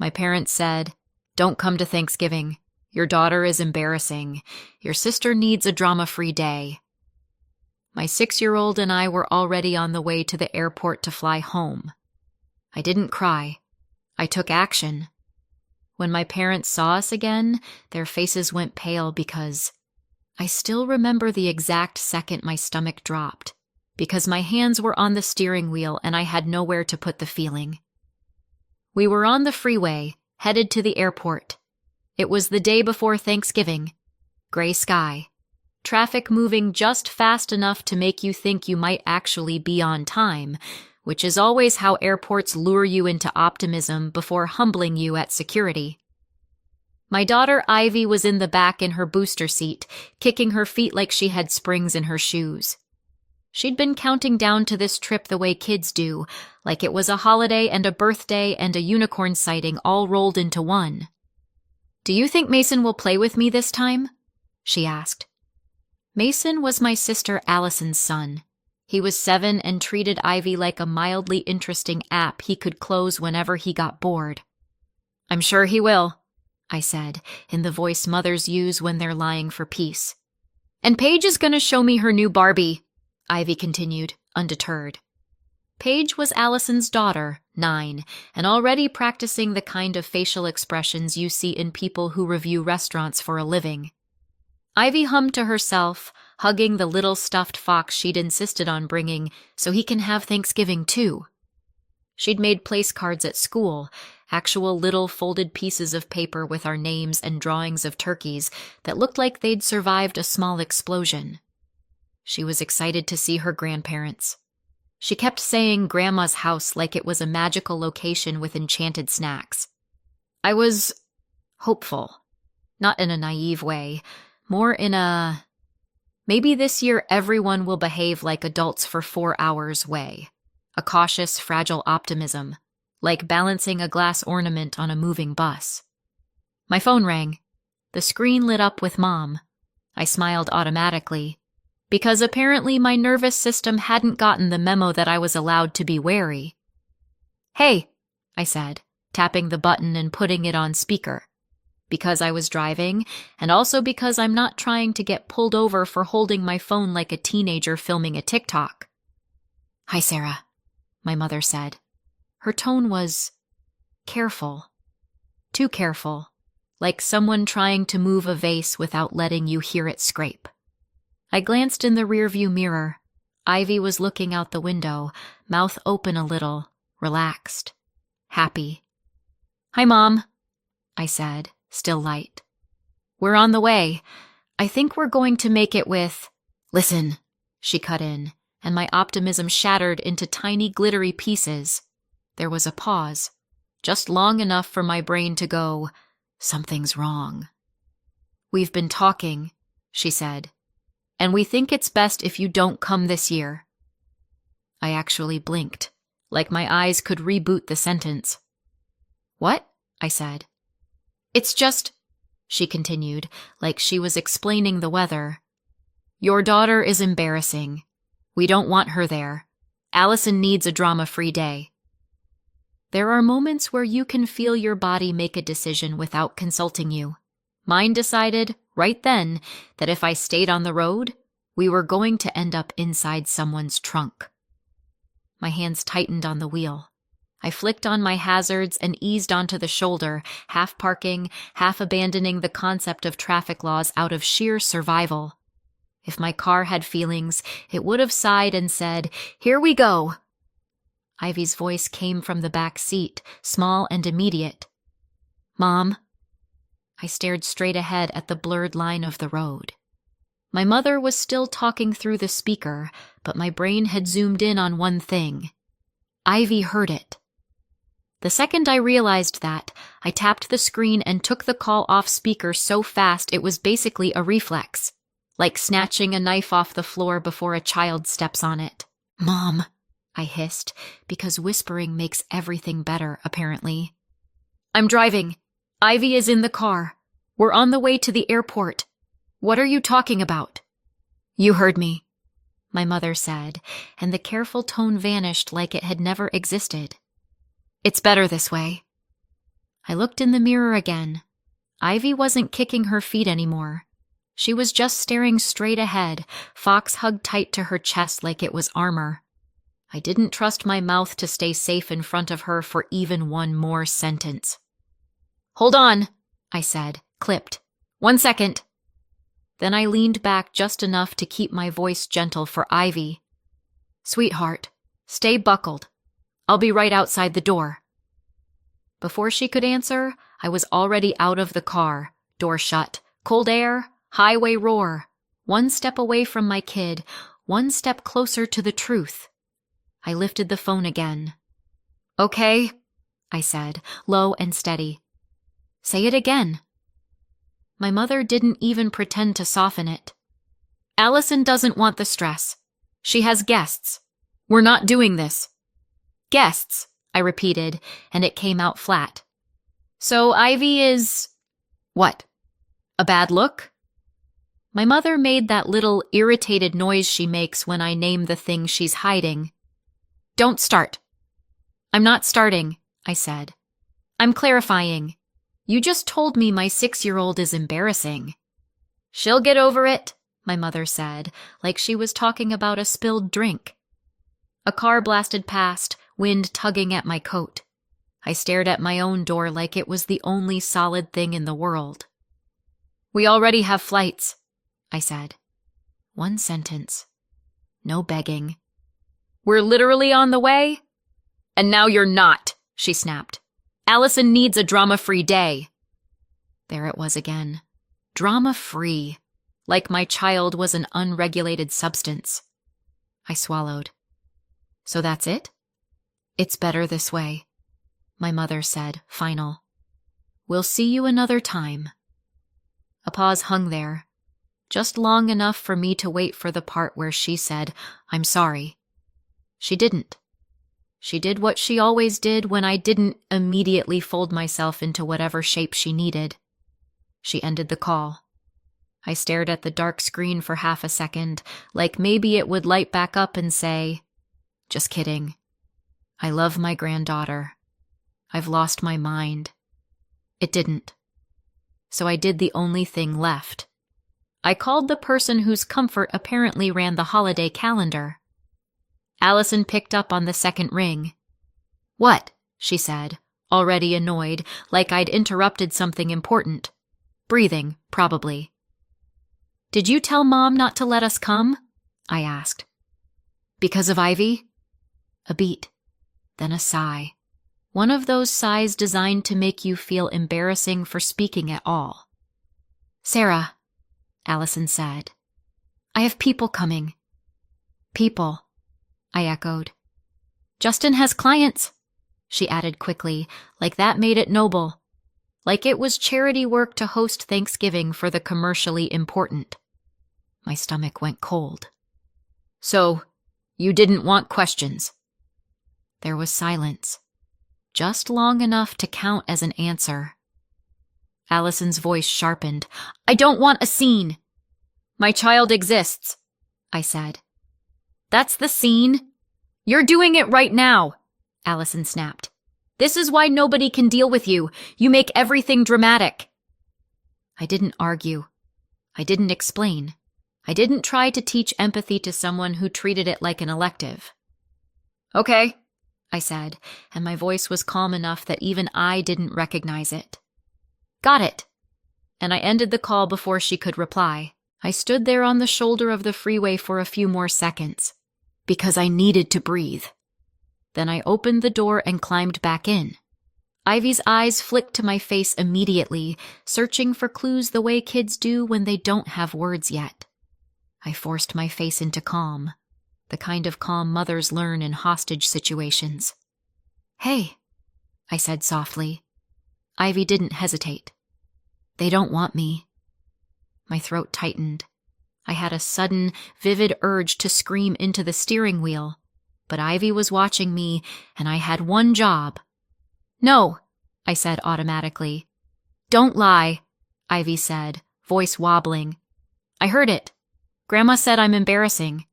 My parents said, "Don't come to Thanksgiving. Your daughter is embarrassing. Your sister needs a drama-free day." My 6-year-old and I were already on the way to the airport to fly home. I didn't cry. I took action. When my parents saw us again, their faces went pale because I still remember the exact second my stomach dropped, because my hands were on the steering wheel and I had nowhere to put the feeling. We were on the freeway, headed to the airport. It was the day before Thanksgiving. Gray sky. Traffic moving just fast enough to make you think you might actually be on time, which is always how airports lure you into optimism before humbling you at security. My daughter Ivy was in the back in her booster seat, kicking her feet like she had springs in her shoes. She'd been counting down to this trip the way kids do, like it was a holiday and a birthday and a unicorn sighting all rolled into one. "Do you think Mason will play with me this time?" she asked. Mason was my sister Allison's son. He was 7 and treated Ivy like a mildly interesting app he could close whenever he got bored. "I'm sure he will," I said, in the voice mothers use when they're lying for peace. "And Paige is going to show me her new Barbie," Ivy continued, undeterred. Paige was Allison's daughter, 9, and already practicing the kind of facial expressions you see in people who review restaurants for a living. Ivy hummed to herself, hugging the little stuffed fox she'd insisted on bringing so he can have Thanksgiving too. She'd made place cards at school, actual little folded pieces of paper with our names and drawings of turkeys that looked like they'd survived a small explosion. She was excited to see her grandparents. She kept saying Grandma's house like it was a magical location with enchanted snacks. I was hopeful, not in a naive way, more in a maybe this year everyone will behave like adults for 4 hours way, a cautious, fragile optimism, like balancing a glass ornament on a moving bus. My phone rang. The screen lit up with Mom. I smiled automatically, because apparently my nervous system hadn't gotten the memo that I was allowed to be wary. "Hey," I said, tapping the button and putting it on speaker, because I was driving, and also because I'm not trying to get pulled over for holding my phone like a teenager filming a TikTok. "Hi, Sarah," my mother said. Her tone was careful. Too careful, like someone trying to move a vase without letting you hear it scrape. I glanced in the rearview mirror. Ivy was looking out the window, mouth open a little, relaxed, happy. "Hi, Mom," I said, still light. "We're on the way. I think we're going to make it with—" "Listen," she cut in, and my optimism shattered into tiny glittery pieces. There was a pause, just long enough for my brain to go, "Something's wrong." "We've been talking," she said, "and we think it's best if you don't come this year." I actually blinked, like my eyes could reboot the sentence. "What?" I said. "It's just," she continued, like she was explaining the weather. "Your daughter is embarrassing. We don't want her there. Allison needs a drama-free day." There are moments where you can feel your body make a decision without consulting you. Mine decided, right then, that if I stayed on the road, we were going to end up inside someone's trunk. My hands tightened on the wheel. I flicked on my hazards and eased onto the shoulder, half parking, half abandoning the concept of traffic laws out of sheer survival. If my car had feelings, it would have sighed and said, "Here we go." Ivy's voice came from the back seat, small and immediate. "Mom?" I stared straight ahead at the blurred line of the road. My mother was still talking through the speaker, but my brain had zoomed in on one thing. Ivy heard it. The second I realized that, I tapped the screen and took the call off speaker so fast it was basically a reflex, like snatching a knife off the floor before a child steps on it. "Mom," I hissed, because whispering makes everything better, apparently. "I'm driving. Ivy is in the car. We're on the way to the airport. What are you talking about?" "You heard me," my mother said, and the careful tone vanished like it had never existed. "It's better this way." I looked in the mirror again. Ivy wasn't kicking her feet anymore. She was just staring straight ahead, Fox hugged tight to her chest like it was armor. I didn't trust my mouth to stay safe in front of her for even one more sentence. "Hold on," I said, clipped. "1 second. Then I leaned back just enough to keep my voice gentle for Ivy. "Sweetheart, stay buckled. I'll be right outside the door." Before she could answer, I was already out of the car, door shut, cold air, highway roar, 1 step away from my kid, 1 step closer to the truth. I lifted the phone again. "Okay," I said, low and steady. "Say it again." My mother didn't even pretend to soften it. "Allison doesn't want the stress. She has guests. We're not doing this." "Guests," I repeated, and it came out flat. "So Ivy is... what? A bad look?" My mother made that little irritated noise she makes when I name the thing she's hiding. "Don't start." "I'm not starting," I said. "I'm clarifying. You just told me my 6-year-old is embarrassing." "She'll get over it," my mother said, like she was talking about a spilled drink. A car blasted past, wind tugging at my coat. I stared at my own door like it was the only solid thing in the world. "We already have flights," I said. 1 sentence. No begging. "We're literally on the way?" "And now you're not," she snapped. "Allison needs a drama-free day." There it was again. Drama-free. Like my child was an unregulated substance. I swallowed. "So that's it?" "It's better this way," my mother said, final. "We'll see you another time." A pause hung there, just long enough for me to wait for the part where she said, "I'm sorry." She didn't. She did what she always did when I didn't immediately fold myself into whatever shape she needed. She ended the call. I stared at the dark screen for half a second, like maybe it would light back up and say, "Just kidding. I love my granddaughter. I've lost my mind." It didn't. So I did the only thing left. I called the person whose comfort apparently ran the holiday calendar. Allison picked up on the second ring. "What?" she said, already annoyed, like I'd interrupted something important. Breathing, probably. "Did you tell Mom not to let us come?" I asked. "Because of Ivy?" A beat, then a sigh. One of those sighs designed to make you feel embarrassing for speaking at all. "Sarah," Allison said, "I have people coming." "People," I echoed. "Justin has clients," she added quickly, like that made it noble. Like it was charity work to host Thanksgiving for the commercially important. My stomach went cold. "So, you didn't want questions?" There was silence, just long enough to count as an answer. Allison's voice sharpened. "I don't want a scene." "My child exists," I said. "That's the scene. You're doing it right now," Allison snapped. "This is why nobody can deal with you. You make everything dramatic." I didn't argue. I didn't explain. I didn't try to teach empathy to someone who treated it like an elective. "Okay," I said, and my voice was calm enough that even I didn't recognize it. "Got it." And I ended the call before she could reply. I stood there on the shoulder of the freeway for a few more seconds, because I needed to breathe. Then I opened the door and climbed back in. Ivy's eyes flicked to my face immediately, searching for clues the way kids do when they don't have words yet. I forced my face into calm, the kind of calm mothers learn in hostage situations. "Hey," I said softly. Ivy didn't hesitate. "They don't want me." My throat tightened. I had a sudden, vivid urge to scream into the steering wheel, but Ivy was watching me, and I had one job. "No," I said automatically. "Don't lie," Ivy said, voice wobbling. "I heard it. Grandma said I'm embarrassing."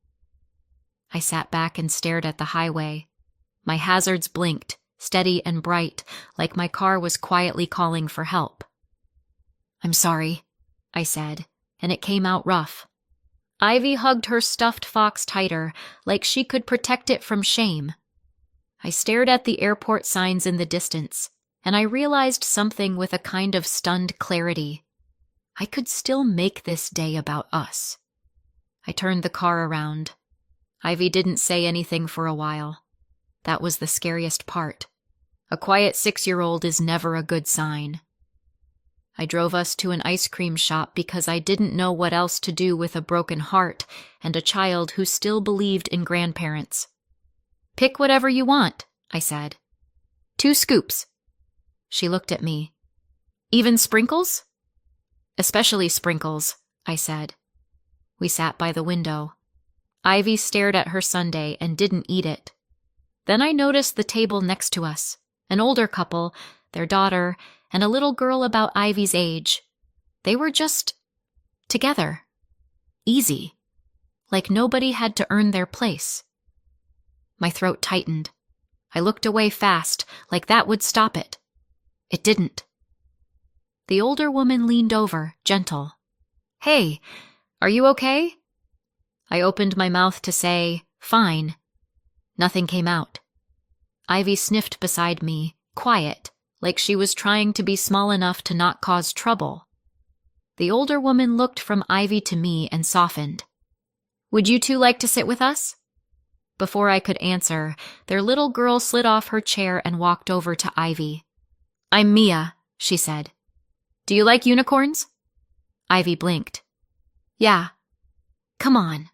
I sat back and stared at the highway. My hazards blinked, steady and bright, like my car was quietly calling for help. "I'm sorry," I said, and it came out rough. Ivy hugged her stuffed fox tighter, like she could protect it from shame. I stared at the airport signs in the distance, and I realized something with a kind of stunned clarity. I could still make this day about us. I turned the car around. Ivy didn't say anything for a while. That was the scariest part. A quiet 6-year-old is never a good sign. I drove us to an ice cream shop because I didn't know what else to do with a broken heart and a child who still believed in grandparents. "Pick whatever you want," I said. "2 scoops." She looked at me. "Even sprinkles?" "Especially sprinkles," I said. We sat by the window. Ivy stared at her sundae and didn't eat it. Then I noticed the table next to us, an older couple, their daughter, and a little girl about Ivy's age. They were just together. Easy. Like nobody had to earn their place. My throat tightened. I looked away fast, like that would stop it. It didn't. The older woman leaned over, gentle. "Hey, are you okay?" I opened my mouth to say, "Fine." Nothing came out. Ivy sniffed beside me, quiet, like she was trying to be small enough to not cause trouble. The older woman looked from Ivy to me and softened. "Would you two like to sit with us?" Before I could answer, their little girl slid off her chair and walked over to Ivy. "I'm Mia," she said. "Do you like unicorns?" Ivy blinked. "Yeah." "Come on,"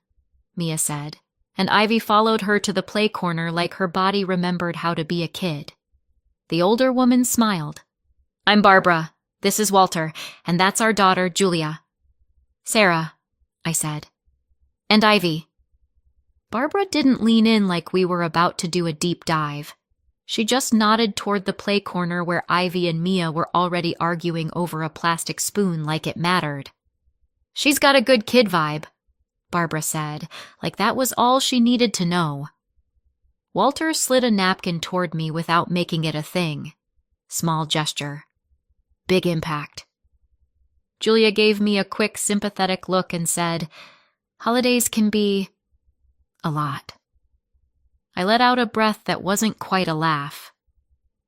Mia said, and Ivy followed her to the play corner like her body remembered how to be a kid. The older woman smiled. "I'm Barbara. This is Walter, and that's our daughter, Julia." "Sarah," I said. "And Ivy." Barbara didn't lean in like we were about to do a deep dive. She just nodded toward the play corner where Ivy and Mia were already arguing over a plastic spoon like it mattered. "She's got a good kid vibe," Barbara said, like that was all she needed to know. Walter slid a napkin toward me without making it a thing. Small gesture. Big impact. Julia gave me a quick, sympathetic look and said, "Holidays can be a lot." I let out a breath that wasn't quite a laugh.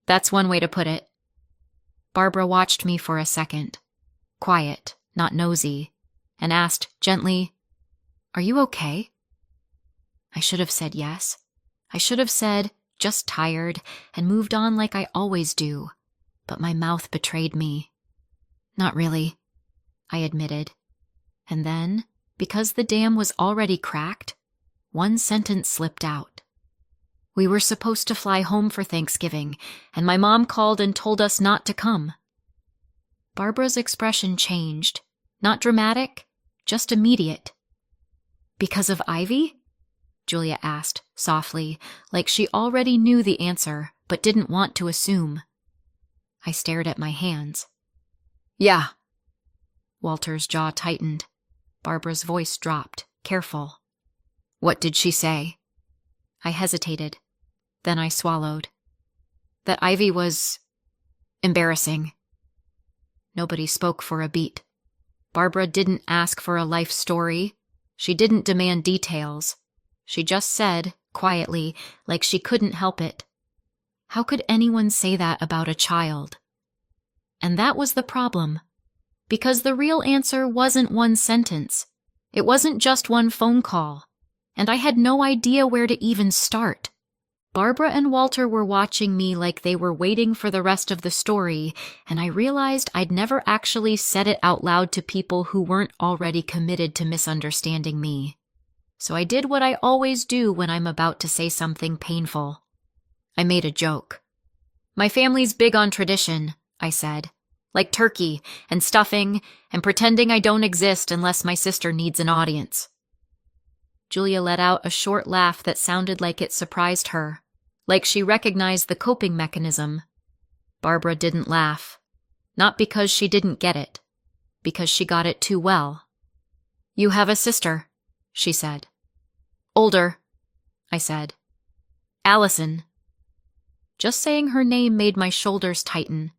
"That's one way to put it." Barbara watched me for a second, quiet, not nosy, and asked gently, "Are you okay?" I should have said yes. I should have said, "Just tired," and moved on like I always do, but my mouth betrayed me. "Not really," I admitted. And then, because the dam was already cracked, one sentence slipped out. "We were supposed to fly home for Thanksgiving, and my mom called and told us not to come." Barbara's expression changed. Not dramatic, just immediate. "Because of Ivy?" Julia asked, softly, like she already knew the answer, but didn't want to assume. I stared at my hands. "Yeah." Walter's jaw tightened. Barbara's voice dropped, careful. "What did she say?" I hesitated. Then I swallowed. "That Ivy was embarrassing." Nobody spoke for a beat. Barbara didn't ask for a life story. She didn't demand details. She just said, quietly, like she couldn't help it, "How could anyone say that about a child?" And that was the problem. Because the real answer wasn't one sentence. It wasn't just one phone call. And I had no idea where to even start. Barbara and Walter were watching me like they were waiting for the rest of the story, and I realized I'd never actually said it out loud to people who weren't already committed to misunderstanding me. So I did what I always do when I'm about to say something painful. I made a joke. "My family's big on tradition," I said, "like turkey and stuffing and pretending I don't exist unless my sister needs an audience." Julia let out a short laugh that sounded like it surprised her, like she recognized the coping mechanism. Barbara didn't laugh. Not because she didn't get it, because she got it too well. "You have a sister," she said. "Older," I said. "Allison." Just saying her name made my shoulders tighten.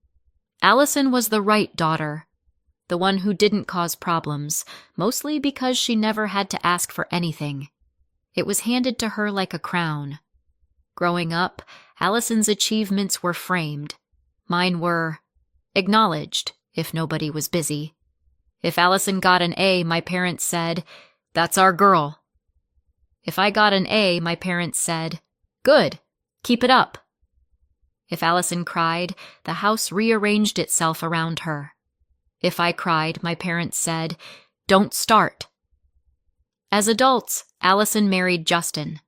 Allison was the right daughter, the one who didn't cause problems, mostly because she never had to ask for anything. It was handed to her like a crown. Growing up, Allison's achievements were framed. Mine were acknowledged, if nobody was busy. If Allison got an A, my parents said, "That's our girl." If I got an A, my parents said, "Good, keep it up." If Allison cried, the house rearranged itself around her. If I cried, my parents said, "Don't start." As adults, Allison married Justin,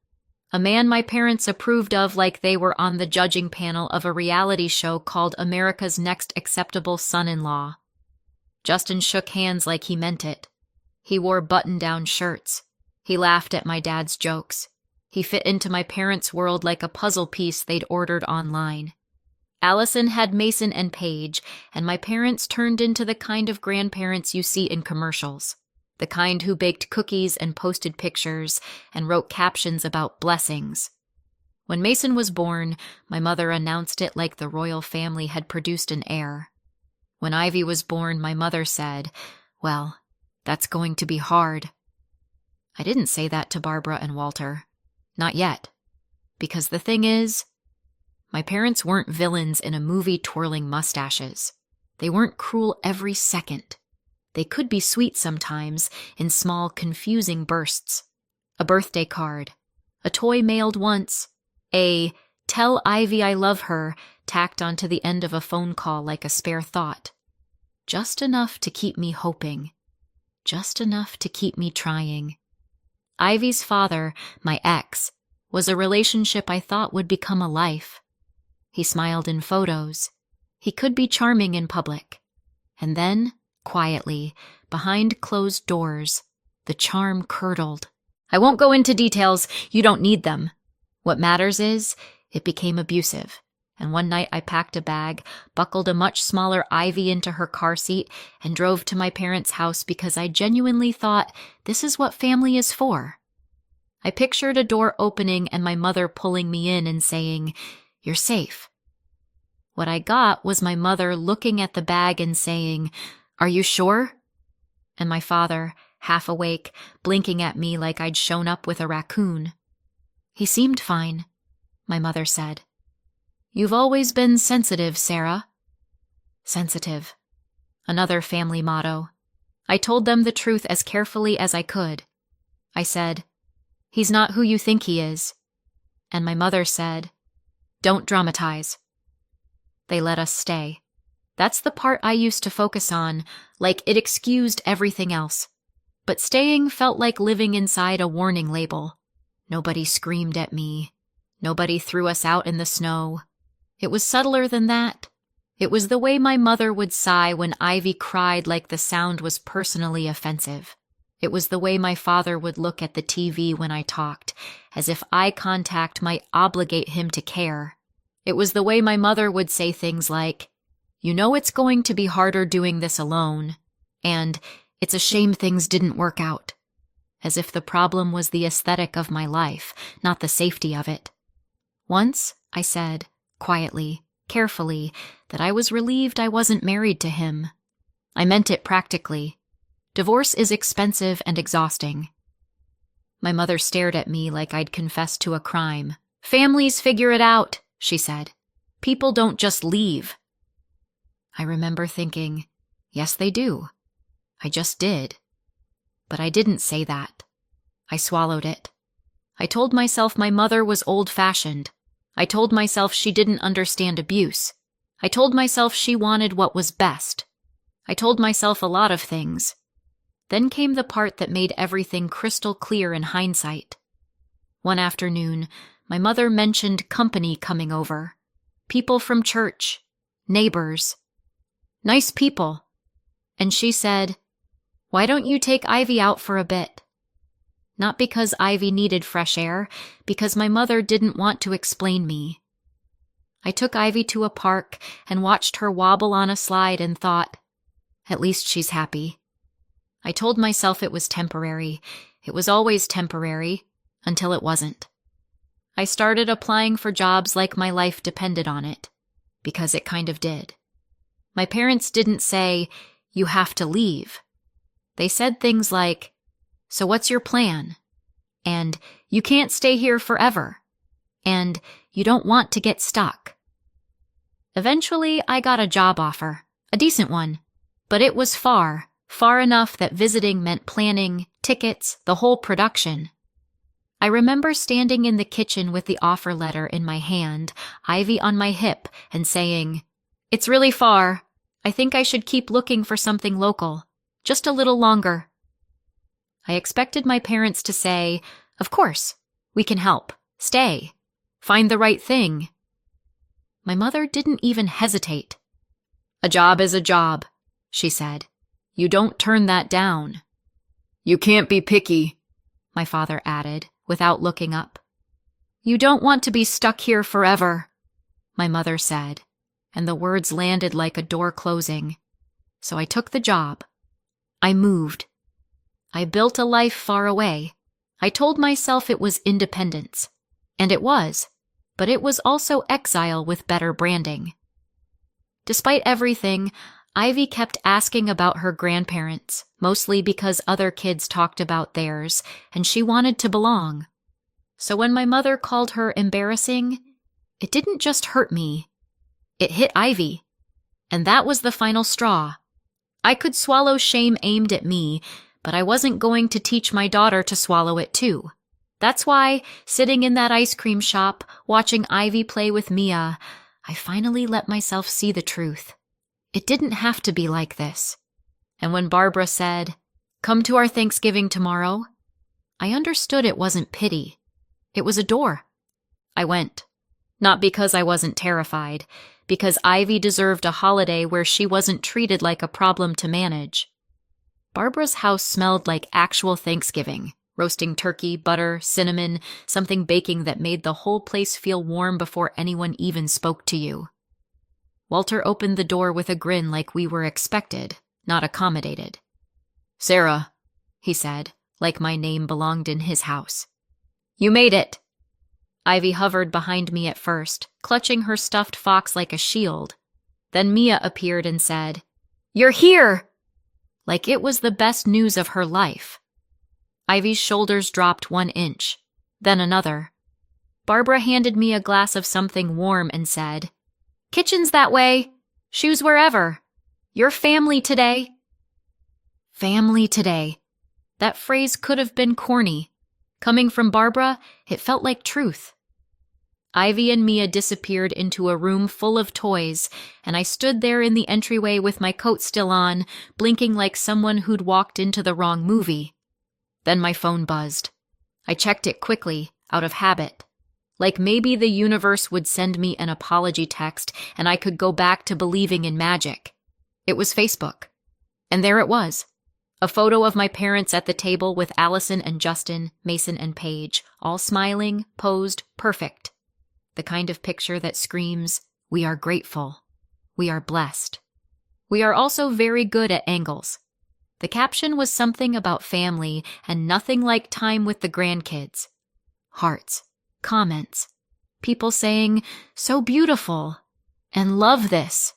a man my parents approved of like they were on the judging panel of a reality show called America's Next Acceptable Son-in-Law. Justin shook hands like he meant it. He wore button-down shirts. He laughed at my dad's jokes. He fit into my parents' world like a puzzle piece they'd ordered online. Allison had Mason and Paige, and my parents turned into the kind of grandparents you see in commercials. The kind who baked cookies and posted pictures and wrote captions about blessings. When Mason was born, my mother announced it like the royal family had produced an heir. When Ivy was born, my mother said, "Well, that's going to be hard." I didn't say that to Barbara and Walter. Not yet. Because the thing is, my parents weren't villains in a movie twirling mustaches. They weren't cruel every second. They could be sweet sometimes, in small, confusing bursts. A birthday card, a toy mailed once, a "tell Ivy I love her" tacked onto the end of a phone call like a spare thought. Just enough to keep me hoping. Just enough to keep me trying. Ivy's father, my ex, was a relationship I thought would become a life. He smiled in photos. He could be charming in public. And then, quietly, behind closed doors, the charm curdled. I won't go into details. You don't need them. What matters is, it became abusive. And one night I packed a bag, buckled a much smaller Ivy into her car seat, and drove to my parents' house because I genuinely thought, this is what family is for. I pictured a door opening and my mother pulling me in and saying, "You're safe." What I got was my mother looking at the bag and saying, "Are you sure?" And my father, half awake, blinking at me like I'd shown up with a raccoon. "He seemed fine," my mother said. "You've always been sensitive, Sarah." Sensitive. Another family motto. I told them the truth as carefully as I could. I said, "He's not who you think he is." And my mother said, "Don't dramatize." They let us stay. That's the part I used to focus on, like it excused everything else. But staying felt like living inside a warning label. Nobody screamed at me. Nobody threw us out in the snow. It was subtler than that. It was the way my mother would sigh when Ivy cried like the sound was personally offensive. It was the way my father would look at the TV when I talked, as if eye contact might obligate him to care. It was the way my mother would say things like, "You know it's going to be harder doing this alone," and "It's a shame things didn't work out," as if the problem was the aesthetic of my life, not the safety of it. Once, I said, quietly, carefully, that I was relieved I wasn't married to him. I meant it practically. Divorce is expensive and exhausting. My mother stared at me like I'd confessed to a crime. "Families figure it out," she said. "People don't just leave." I remember thinking, yes, they do. I just did. But I didn't say that. I swallowed it. I told myself my mother was old-fashioned. I told myself she didn't understand abuse. I told myself she wanted what was best. I told myself a lot of things. Then came the part that made everything crystal clear in hindsight. One afternoon, my mother mentioned company coming over. People from church. Neighbors. Nice people. And she said, "Why don't you take Ivy out for a bit?" Not because Ivy needed fresh air, because my mother didn't want to explain me. I took Ivy to a park and watched her wobble on a slide and thought, at least she's happy. I told myself it was temporary. It was always temporary, until it wasn't. I started applying for jobs like my life depended on it, because it kind of did. My parents didn't say, "You have to leave." They said things like, "So what's your plan?" And "You can't stay here forever." And "You don't want to get stuck." Eventually, I got a job offer, a decent one, but it was far enough that visiting meant planning, tickets, the whole production. I remember standing in the kitchen with the offer letter in my hand, Ivy on my hip, and saying, "It's really far. I think I should keep looking for something local, just a little longer." I expected my parents to say, "Of course, we can help. Stay. Find the right thing." My mother didn't even hesitate. "A job is a job," she said. "You don't turn that down." "You can't be picky," my father added, without looking up. "You don't want to be stuck here forever," my mother said, and the words landed like a door closing. So I took the job. I moved. I built a life far away. I told myself it was independence, and it was, but it was also exile with better branding. Despite everything, Ivy kept asking about her grandparents, mostly because other kids talked about theirs, and she wanted to belong. So when my mother called her embarrassing, it didn't just hurt me. It hit Ivy. And that was the final straw. I could swallow shame aimed at me, but I wasn't going to teach my daughter to swallow it too. That's why, sitting in that ice cream shop, watching Ivy play with Mia, I finally let myself see the truth. It didn't have to be like this. And when Barbara said, "Come to our Thanksgiving tomorrow," I understood it wasn't pity. It was a door. I went. Not because I wasn't terrified, because Ivy deserved a holiday where she wasn't treated like a problem to manage. Barbara's house smelled like actual Thanksgiving. Roasting turkey, butter, cinnamon, something baking that made the whole place feel warm before anyone even spoke to you. Walter opened the door with a grin like we were expected, not accommodated. "Sarah," he said, like my name belonged in his house. "You made it." Ivy hovered behind me at first, clutching her stuffed fox like a shield. Then Mia appeared and said, "You're here!" Like it was the best news of her life. Ivy's shoulders dropped 1 inch, then another. Barbara handed me a glass of something warm and said, "Kitchen's that way. Shoes wherever. You're family today." Family today. That phrase could have been corny. Coming from Barbara, it felt like truth. Ivy and Mia disappeared into a room full of toys, and I stood there in the entryway with my coat still on, blinking like someone who'd walked into the wrong movie. Then my phone buzzed. I checked it quickly, out of habit. Like maybe the universe would send me an apology text and I could go back to believing in magic. It was Facebook. And there it was. A photo of my parents at the table with Allison and Justin, Mason and Paige, all smiling, posed, perfect. The kind of picture that screams, "We are grateful. We are blessed. We are also very good at angles." The caption was something about family and nothing like time with the grandkids. Hearts. Comments. People saying, "So beautiful," and "Love this."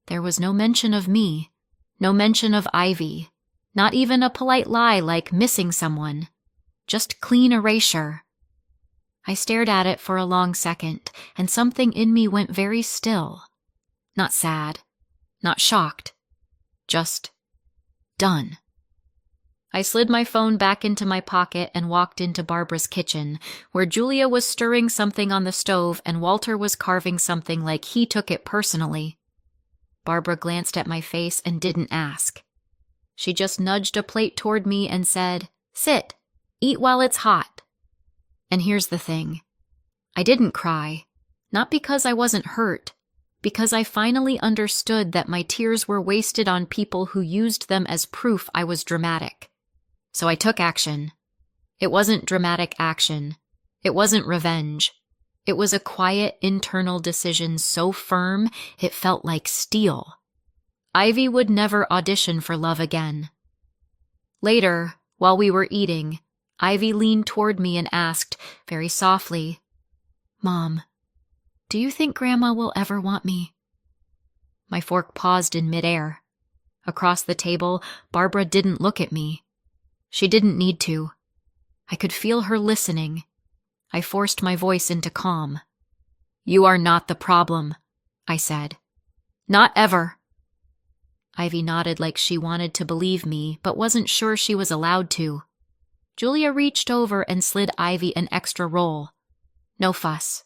There was no mention of me, no mention of Ivy, not even a polite lie like missing someone, just clean erasure. I stared at it for a long second, and something in me went very still. Not sad, not shocked, just done. I slid my phone back into my pocket and walked into Barbara's kitchen, where Julia was stirring something on the stove and Walter was carving something like he took it personally. Barbara glanced at my face and didn't ask. She just nudged a plate toward me and said, "Sit, eat while it's hot." And here's the thing. I didn't cry, not because I wasn't hurt, because I finally understood that my tears were wasted on people who used them as proof I was dramatic. So I took action. It wasn't dramatic action. It wasn't revenge. It was a quiet internal decision so firm it felt like steel. Ivy would never audition for love again. Later, while we were eating, Ivy leaned toward me and asked, very softly, Mom, do you think Grandma will ever want me? My fork paused in midair. Across the table, Barbara didn't look at me. She didn't need to. I could feel her listening. I forced my voice into calm. You are not the problem, I said. Not ever. Ivy nodded like she wanted to believe me, but wasn't sure she was allowed to. Julia reached over and slid Ivy an extra roll. No fuss.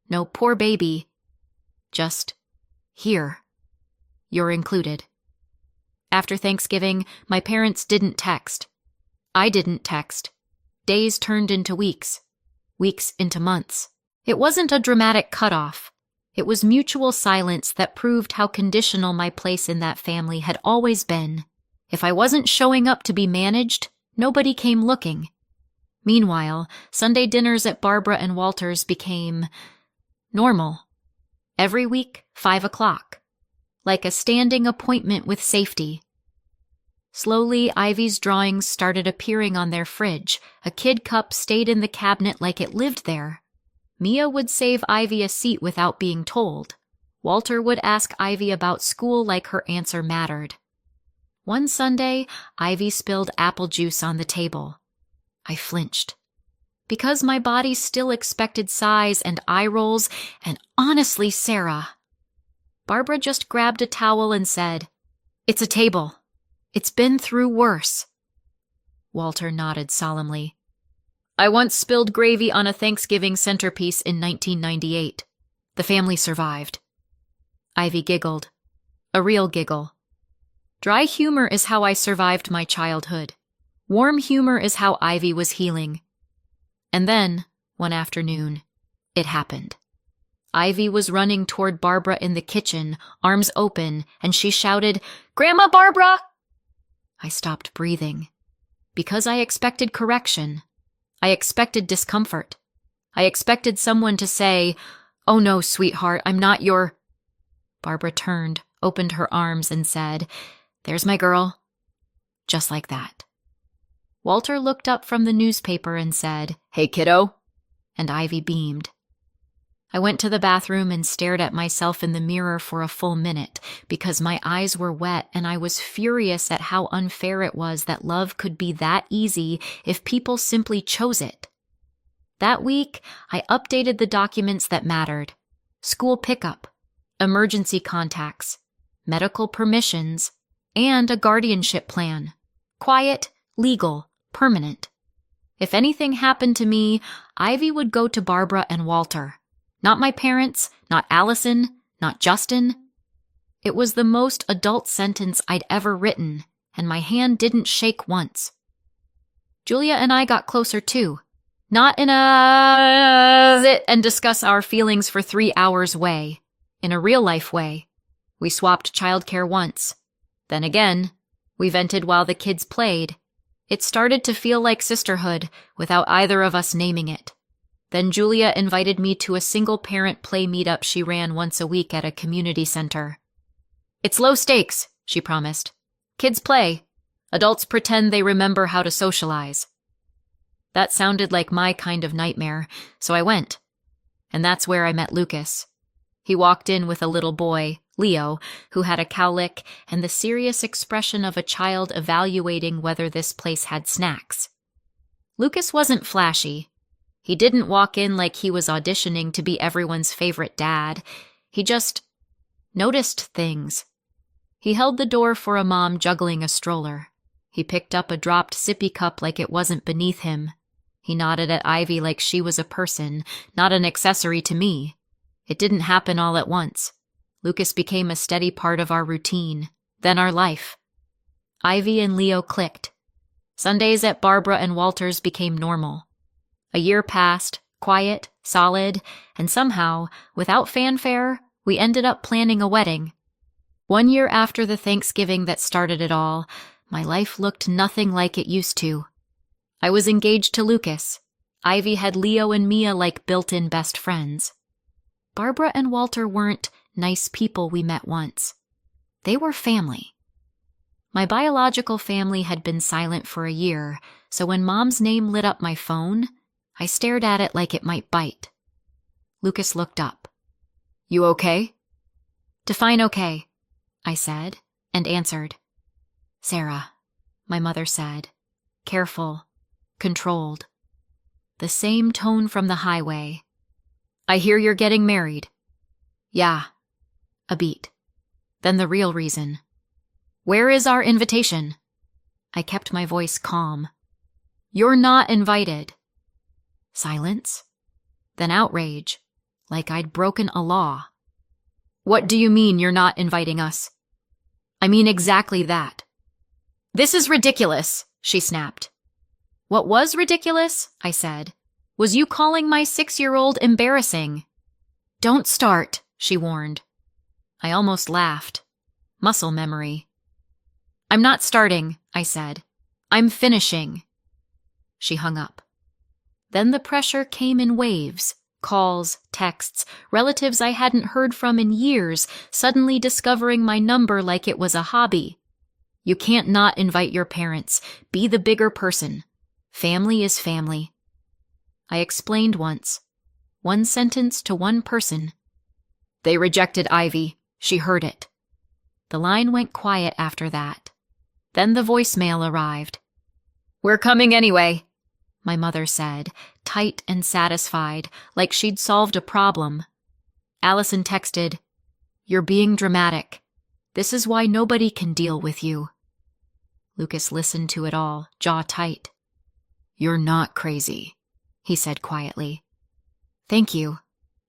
No poor baby. Just, here. You're included. After Thanksgiving, my parents didn't text. I didn't text. Days turned into weeks. Weeks into months. It wasn't a dramatic cutoff. It was mutual silence that proved how conditional my place in that family had always been. If I wasn't showing up to be managed, nobody came looking. Meanwhile, Sunday dinners at Barbara and Walter's became normal. Every week, 5 o'clock. Like a standing appointment with safety. Slowly, Ivy's drawings started appearing on their fridge. A kid cup stayed in the cabinet like it lived there. Mia would save Ivy a seat without being told. Walter would ask Ivy about school like her answer mattered. One Sunday, Ivy spilled apple juice on the table. I flinched. Because my body still expected sighs and eye rolls, and honestly, Sarah. Barbara just grabbed a towel and said, "It's a table. It's been through worse." Walter nodded solemnly. I once spilled gravy on a Thanksgiving centerpiece in 1998. The family survived. Ivy giggled. A real giggle. Dry humor is how I survived my childhood. Warm humor is how Ivy was healing. And then, one afternoon, it happened. Ivy was running toward Barbara in the kitchen, arms open, and she shouted, "Grandma Barbara!" I stopped breathing. Because I expected correction. I expected discomfort. I expected someone to say, "Oh no, sweetheart, I'm not your—" Barbara turned, opened her arms, and said, "There's my girl." Just like that. Walter looked up from the newspaper and said, "Hey, kiddo." And Ivy beamed. I went to the bathroom and stared at myself in the mirror for a full minute because my eyes were wet and I was furious at how unfair it was that love could be that easy if people simply chose it. That week, I updated the documents that mattered. School pickup, emergency contacts, medical permissions, and a guardianship plan. Quiet, legal, permanent. If anything happened to me, Ivy would go to Barbara and Walter. Not my parents, not Allison, not Justin. It was the most adult sentence I'd ever written, and my hand didn't shake once. Julia and I got closer too. Not in a sit and discuss our feelings for 3 hours way. In a real-life way. We swapped childcare once. Then again, we vented while the kids played. It started to feel like sisterhood, without either of us naming it. Then Julia invited me to a single-parent play meetup she ran once a week at a community center. "It's low stakes," she promised. "Kids play. Adults pretend they remember how to socialize." That sounded like my kind of nightmare, so I went. And that's where I met Lucas. He walked in with a little boy, Leo, who had a cowlick and the serious expression of a child evaluating whether this place had snacks. Lucas wasn't flashy. He didn't walk in like he was auditioning to be everyone's favorite dad. He just noticed things. He held the door for a mom juggling a stroller. He picked up a dropped sippy cup like it wasn't beneath him. He nodded at Ivy like she was a person, not an accessory to me. It didn't happen all at once. Lucas became a steady part of our routine, then our life. Ivy and Leo clicked. Sundays at Barbara and Walter's became normal. A year passed, quiet, solid, and somehow, without fanfare, we ended up planning a wedding. 1 year after the Thanksgiving that started it all, my life looked nothing like it used to. I was engaged to Lucas. Ivy had Leo and Mia like built-in best friends. Barbara and Walter weren't nice people we met once. They were family. My biological family had been silent for a year, so when Mom's name lit up my phone, I stared at it like it might bite. Lucas looked up. You okay? Define okay, I said, and answered. Sarah, my mother said, careful, controlled. The same tone from the highway. I hear you're getting married. Yeah. A beat. Then the real reason. Where is our invitation? I kept my voice calm. You're not invited. Silence. Then outrage, like I'd broken a law. What do you mean you're not inviting us? I mean exactly that. This is ridiculous, she snapped. What was ridiculous, I said, was you calling my 6-year-old embarrassing. Don't start, she warned. I almost laughed. Muscle memory. I'm not starting, I said. I'm finishing. She hung up. Then the pressure came in waves. Calls, texts, relatives I hadn't heard from in years, suddenly discovering my number like it was a hobby. You can't not invite your parents. Be the bigger person. Family is family. I explained once. One sentence to one person. They rejected Ivy. She heard it. The line went quiet after that. Then the voicemail arrived. We're coming anyway, my mother said, tight and satisfied, like she'd solved a problem. Allison texted, You're being dramatic. This is why nobody can deal with you. Lucas listened to it all, jaw tight. You're not crazy, he said quietly. Thank you,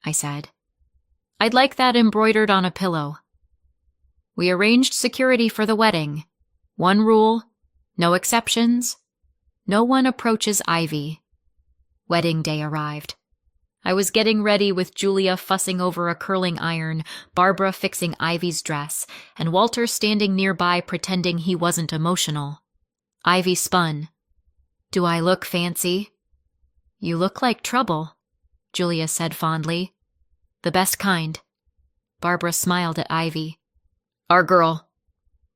I said. I'd like that embroidered on a pillow. We arranged security for the wedding. One rule, no exceptions. No one approaches Ivy. Wedding day arrived. I was getting ready with Julia fussing over a curling iron, Barbara fixing Ivy's dress, and Walter standing nearby pretending he wasn't emotional. Ivy spun. Do I look fancy? You look like trouble, Julia said fondly. The best kind. Barbara smiled at Ivy. Our girl.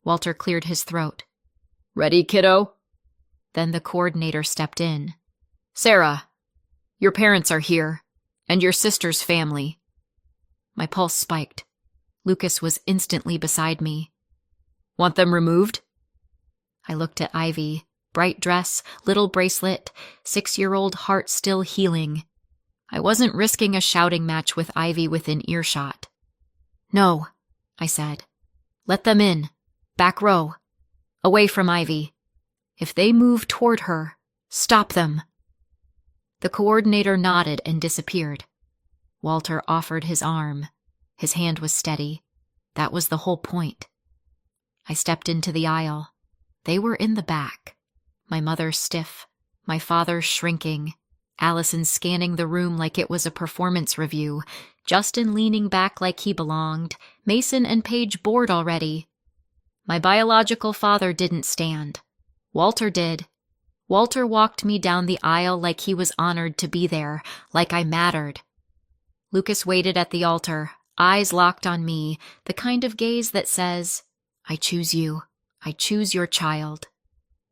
Walter cleared his throat. Ready, kiddo? Then the coordinator stepped in. Sarah, your parents are here, and your sister's family. My pulse spiked. Lucas was instantly beside me. Want them removed? I looked at Ivy. Bright dress, little bracelet, 6-year-old heart still healing. I wasn't risking a shouting match with Ivy within earshot. No, I said. Let them in. Back row. Away from Ivy. If they move toward her, stop them. The coordinator nodded and disappeared. Walter offered his arm. His hand was steady. That was the whole point. I stepped into the aisle. They were in the back. My mother stiff, my father shrinking, Allison scanning the room like it was a performance review, Justin leaning back like he belonged, Mason and Paige bored already. My biological father didn't stand. Walter did. Walter walked me down the aisle like he was honored to be there, like I mattered. Lucas waited at the altar, eyes locked on me, the kind of gaze that says, I choose you. I choose your child.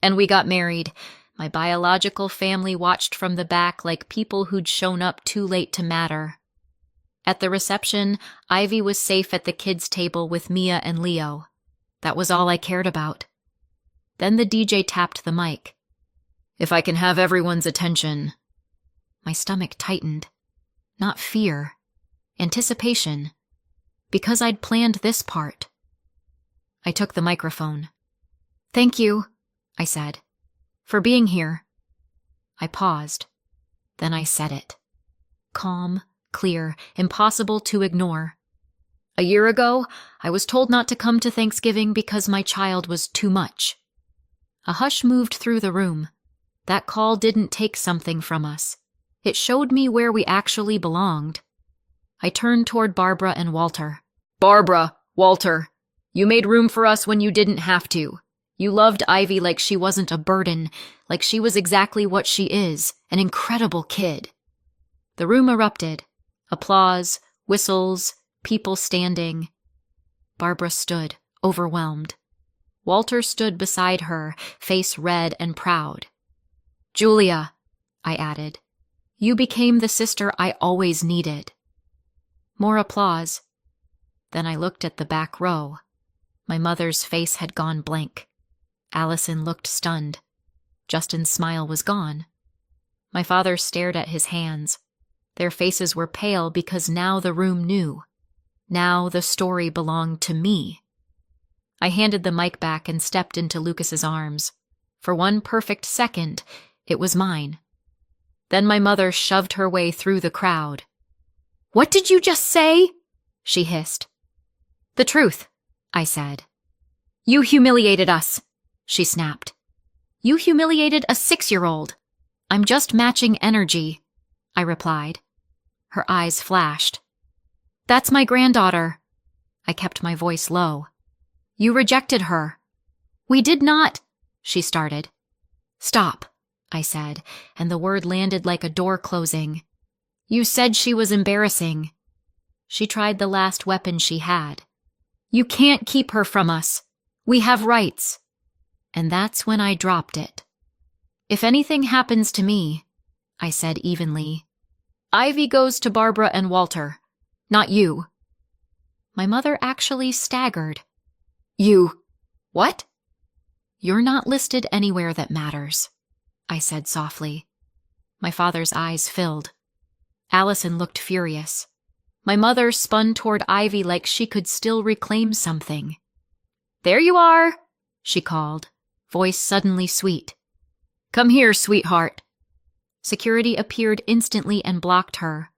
And we got married. My biological family watched from the back like people who'd shown up too late to matter. At the reception, Ivy was safe at the kids' table with Mia and Leo. That was all I cared about. Then the DJ tapped the mic. If I can have everyone's attention. My stomach tightened. Not fear. Anticipation. Because I'd planned this part. I took the microphone. Thank you, I said, for being here. I paused. Then I said it. Calm, clear, impossible to ignore. A year ago, I was told not to come to Thanksgiving because my child was too much. A hush moved through the room. That call didn't take something from us. It showed me where we actually belonged. I turned toward Barbara and Walter. Barbara, Walter, you made room for us when you didn't have to. You loved Ivy like she wasn't a burden, like she was exactly what she is, an incredible kid. The room erupted. Applause, whistles, people standing. Barbara stood, overwhelmed. Walter stood beside her, face red and proud. Julia, I added, you became the sister I always needed. More applause. Then I looked at the back row. My mother's face had gone blank. Allison looked stunned. Justin's smile was gone. My father stared at his hands. Their faces were pale because now the room knew. Now the story belonged to me. I handed the mic back and stepped into Lucas's arms. For one perfect second, it was mine. Then my mother shoved her way through the crowd. "What did you just say?" she hissed. "The truth," I said. "You humiliated us," she snapped. "You humiliated a 6-year-old. I'm just matching energy," I replied. Her eyes flashed. "That's my granddaughter." I kept my voice low. "You rejected her." "We did not," she started. "Stop," I said, and the word landed like a door closing. "You said she was embarrassing." She tried the last weapon she had. "You can't keep her from us. We have rights." And that's when I dropped it. "If anything happens to me," I said evenly, "Ivy goes to Barbara and Walter, not you." My mother actually staggered. "You... what?" "You're not listed anywhere that matters," I said softly. My father's eyes filled. Allison looked furious. My mother spun toward Ivy like she could still reclaim something. "There you are," she called, voice suddenly sweet. "Come here, sweetheart." Security appeared instantly and blocked her.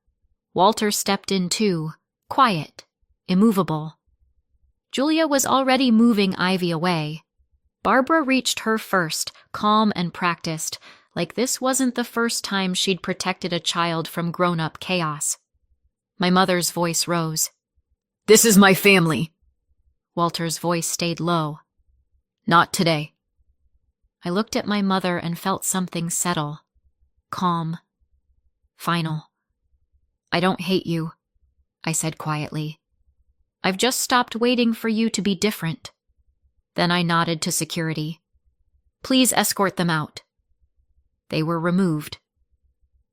Walter stepped in too, quiet, immovable. Julia was already moving Ivy away. Barbara reached her first, calm and practiced, like this wasn't the first time she'd protected a child from grown-up chaos. My mother's voice rose. "This is my family." Walter's voice stayed low. "Not today." I looked at my mother and felt something settle. Calm. Final. "I don't hate you," I said quietly. "I've just stopped waiting for you to be different." Then I nodded to security. "Please escort them out." They were removed.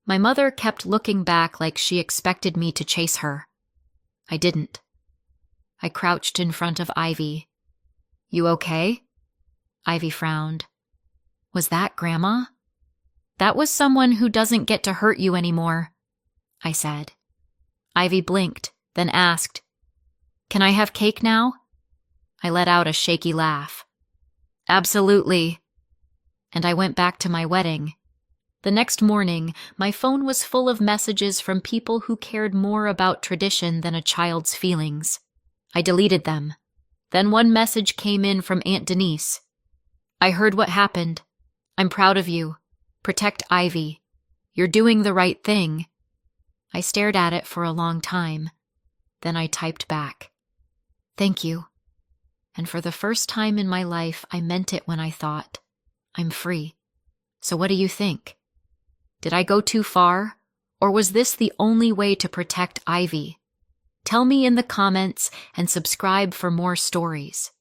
My mother kept looking back like she expected me to chase her. I didn't. I crouched in front of Ivy. "You okay?" Ivy frowned. "Was that Grandma?" "That was someone who doesn't get to hurt you anymore," I said. Ivy blinked, then asked, "Can I have cake now?" I let out a shaky laugh. "Absolutely." And I went back to my wedding. The next morning, my phone was full of messages from people who cared more about tradition than a child's feelings. I deleted them. Then one message came in from Aunt Denise. "I heard what happened. I'm proud of you. Protect Ivy. You're doing the right thing." I stared at it for a long time. Then I typed back, "Thank you." And for the first time in my life, I meant it when I thought, I'm free. So what do you think? Did I go too far? Or was this the only way to protect Ivy? Tell me in the comments and subscribe for more stories.